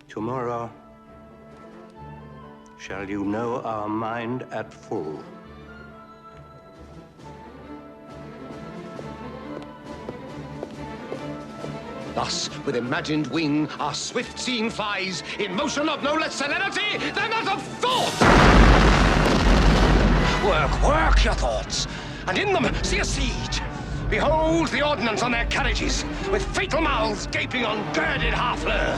Tomorrow shall you know our mind at full. Thus, with imagined wing, our swift-seeing flies, in motion of no less celerity than that of thought! Work your thoughts, and in them see a siege. Behold the ordnance on their carriages, with fatal mouths gaping on girded Harfleur.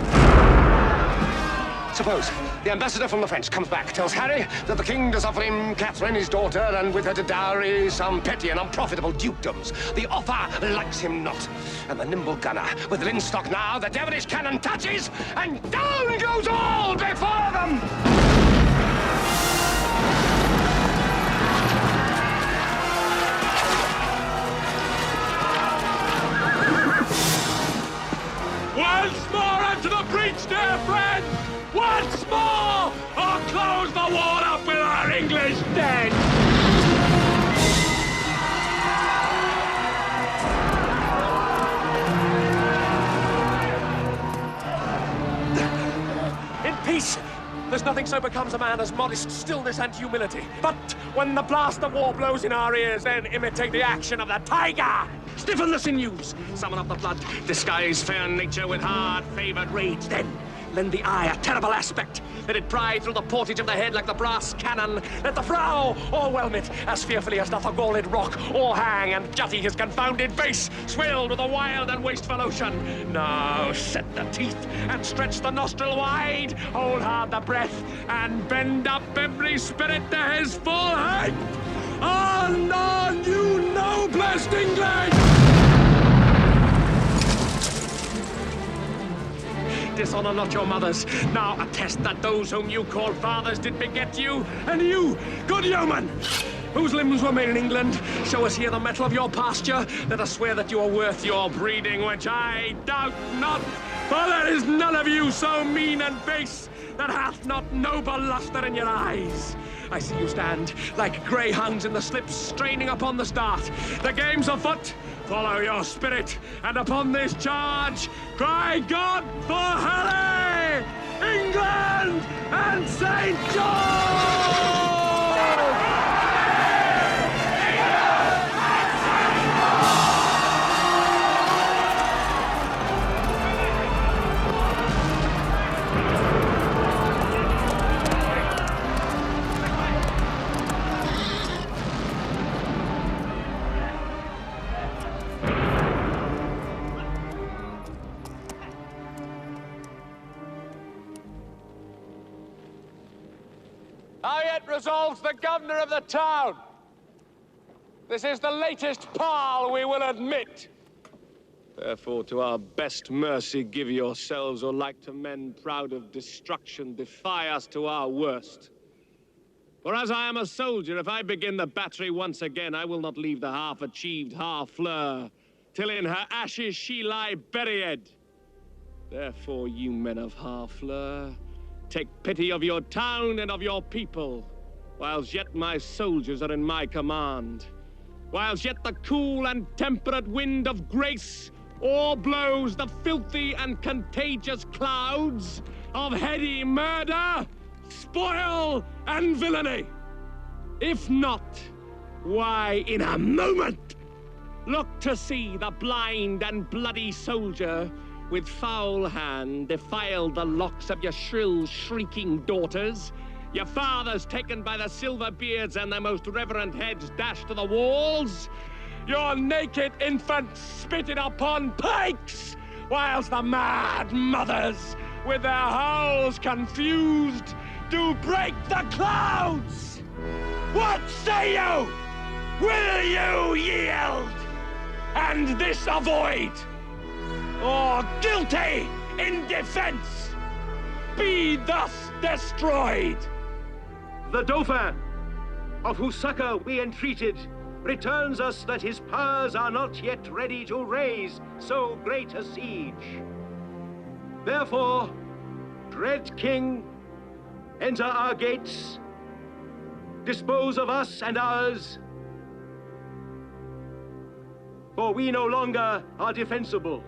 Suppose the ambassador from the French comes back, tells Harry that the king does offer him Catherine, his daughter, and with her to dowry some petty and unprofitable dukedoms. The offer likes him not, and the nimble gunner, with linstock now, the devilish cannon touches, and down goes all before them! Once more into the breach, dear friend! Once more! Or close the wall up with our English dead! In peace, there's nothing so becomes a man as modest stillness and humility. But when the blast of war blows in our ears, then imitate the action of the tiger! Stiffen the sinews, summon up the blood, disguise fair nature with hard-favored rage, then lend the eye a terrible aspect. Let it pry through the portage of the head like the brass cannon. Let the brow o'erwhelm it as fearfully as doth a galled rock, or hang and jutty his confounded face, swelled with a wild and wasteful ocean. Now set the teeth and stretch the nostril wide, hold hard the breath, and bend up every spirit to his full height. On, you noblest England! Dishonor not your mothers. Now attest that those whom you call fathers did beget you, and you, good yeoman, whose limbs were made in England, show us here the mettle of your pasture. Let us swear that you are worth your breeding, which I doubt not, for there is none of you so mean and base that hath not noble lustre in your eyes. I see you stand like greyhounds in the slips, straining upon the start. The game's afoot. Follow your spirit, and upon this charge, cry God for Harry, England, and St. George! How yet resolves the governor of the town? This is the latest parle we will admit. Therefore, to our best mercy give yourselves, or like to men proud of destruction, defy us to our worst. For as I am a soldier, if I begin the battery once again, I will not leave the half-achieved Harfleur, till in her ashes she lie buried. Therefore, you men of Harfleur, take pity of your town and of your people, whilst yet my soldiers are in my command, whilst yet the cool and temperate wind of grace o'erblows the filthy and contagious clouds of heady murder, spoil, and villainy. If not, why, in a moment, look to see the blind and bloody soldier with foul hand defiled the locks of your shrill, shrieking daughters, your fathers taken by the silver beards and their most reverend heads dashed to the walls, your naked infants spitted upon pikes, whilst the mad mothers, with their howls confused, do break the clouds. What say you? Will you yield, and this avoid? Or guilty in defense, be thus destroyed? The Dauphin, of whose succor we entreated, returns us that his powers are not yet ready to raise so great a siege. Therefore, dread King, enter our gates, dispose of us and ours, for we no longer are defensible.